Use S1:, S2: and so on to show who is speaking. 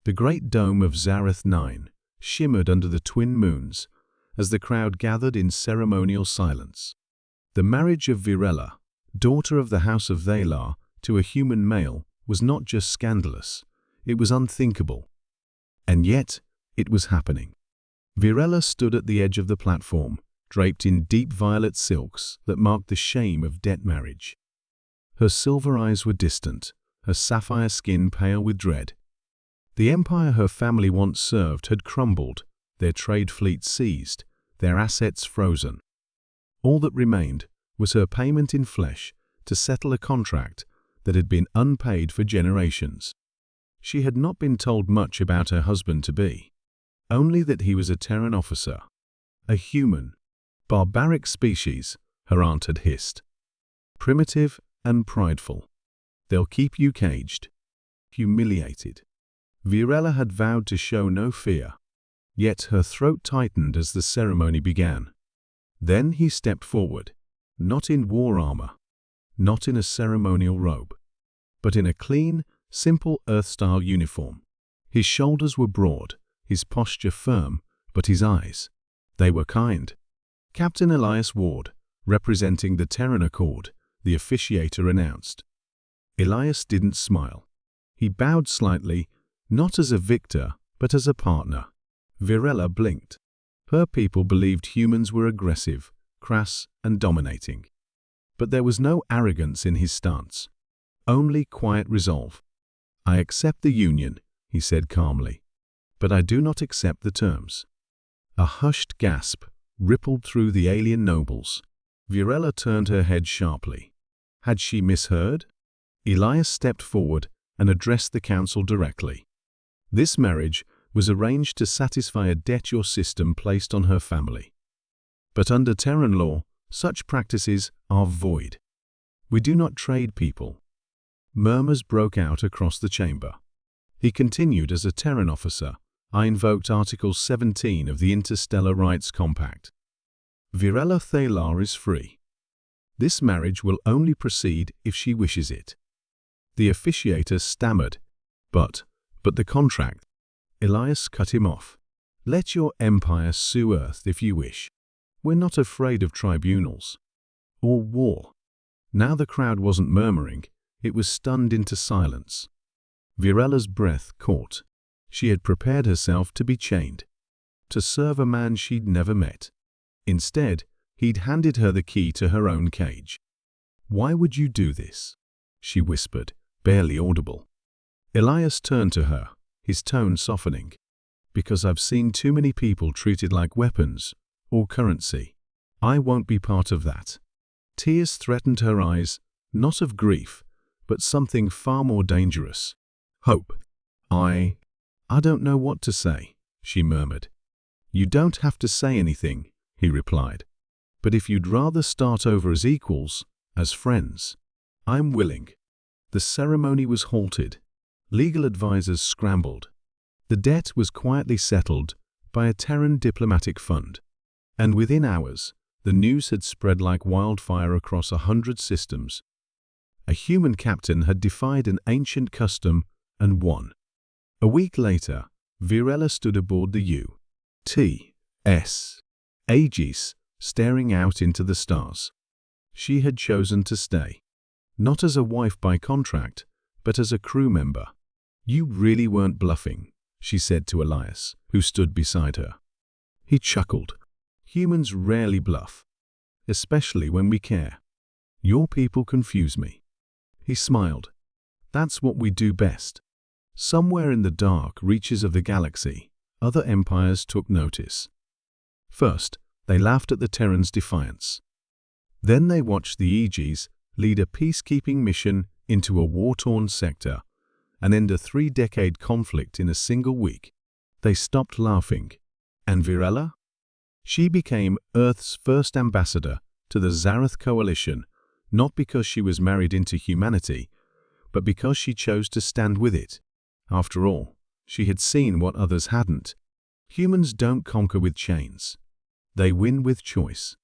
S1: The great dome of Zareth 9 shimmered under the twin moons as the crowd gathered in ceremonial silence. The marriage of Virella, daughter of the House of Valar, to a human male was not just scandalous, it was unthinkable. And yet, it was happening. Virella stood at the edge of the platform, draped in deep violet silks that marked the shame of debt marriage. Her silver eyes were distant, her sapphire skin pale with dread. The empire her family once served had crumbled, their trade fleet seized, their assets frozen. All that remained was her payment in flesh to settle a contract that had been unpaid for generations. She had not been told much about her husband-to-be, only that he was a Terran officer, a human, barbaric species, her aunt had hissed. Primitive and prideful. They'll keep you caged, humiliated. Virella had vowed to show no fear, yet her throat tightened as the ceremony began. Then he stepped forward, not in war armor, not in a ceremonial robe, but in a clean, simple Earth-style uniform. His shoulders were broad, his posture firm, but his eyes, they were kind. Captain Elias Ward, representing the Terran Accord, the officiator announced. Elias didn't smile. He bowed slightly, not as a victor, but as a partner. Virella blinked. Her people believed humans were aggressive, crass, and dominating. But there was no arrogance in his stance, only quiet resolve. I accept the union, he said calmly, but I do not accept the terms. A hushed gasp rippled through the alien nobles. Virella turned her head sharply. Had she misheard? Elias stepped forward and addressed the council directly. This marriage was arranged to satisfy a debt your system placed on her family. But under Terran law, such practices are void. We do not trade people. Murmurs broke out across the chamber. He continued as a Terran officer. I invoked Article 17 of the Interstellar Rights Compact. Virella Thalar is free. This marriage will only proceed if she wishes it. The officiator stammered, but the contract. Elias cut him off. Let your empire sue Earth if you wish. We're not afraid of tribunals. Or war. Now the crowd wasn't murmuring, it was stunned into silence. Virella's breath caught. She had prepared herself to be chained, to serve a man she'd never met. Instead, he'd handed her the key to her own cage. Why would you do this? She whispered, barely audible. Elias turned to her, his tone softening. Because I've seen too many people treated like weapons or currency. I won't be part of that. Tears threatened her eyes, not of grief, but something far more dangerous. Hope. I don't know what to say, she murmured. You don't have to say anything, he replied. But if you'd rather start over as equals, as friends, I'm willing. The ceremony was halted. Legal advisors scrambled. The debt was quietly settled by a Terran diplomatic fund. And within hours, the news had spread like wildfire across 100 systems. A human captain had defied an ancient custom and won. A week later, Virella stood aboard the U.T.S. Aegis, staring out into the stars. She had chosen to stay. Not as a wife by contract, but as a crew member. You really weren't bluffing, she said to Elias, who stood beside her. He chuckled. Humans rarely bluff, especially when we care. Your people confuse me. He smiled. That's what we do best. Somewhere in the dark reaches of the galaxy, other empires took notice. First, they laughed at the Terrans' defiance. Then they watched the Aegis lead a peacekeeping mission into a war-torn sector and end a 3-decade conflict in a single week. They stopped laughing. And Virella? She became Earth's first ambassador to the Zareth Coalition, not because she was married into humanity, but because she chose to stand with it. After all, she had seen what others hadn't. Humans don't conquer with chains. They win with choice.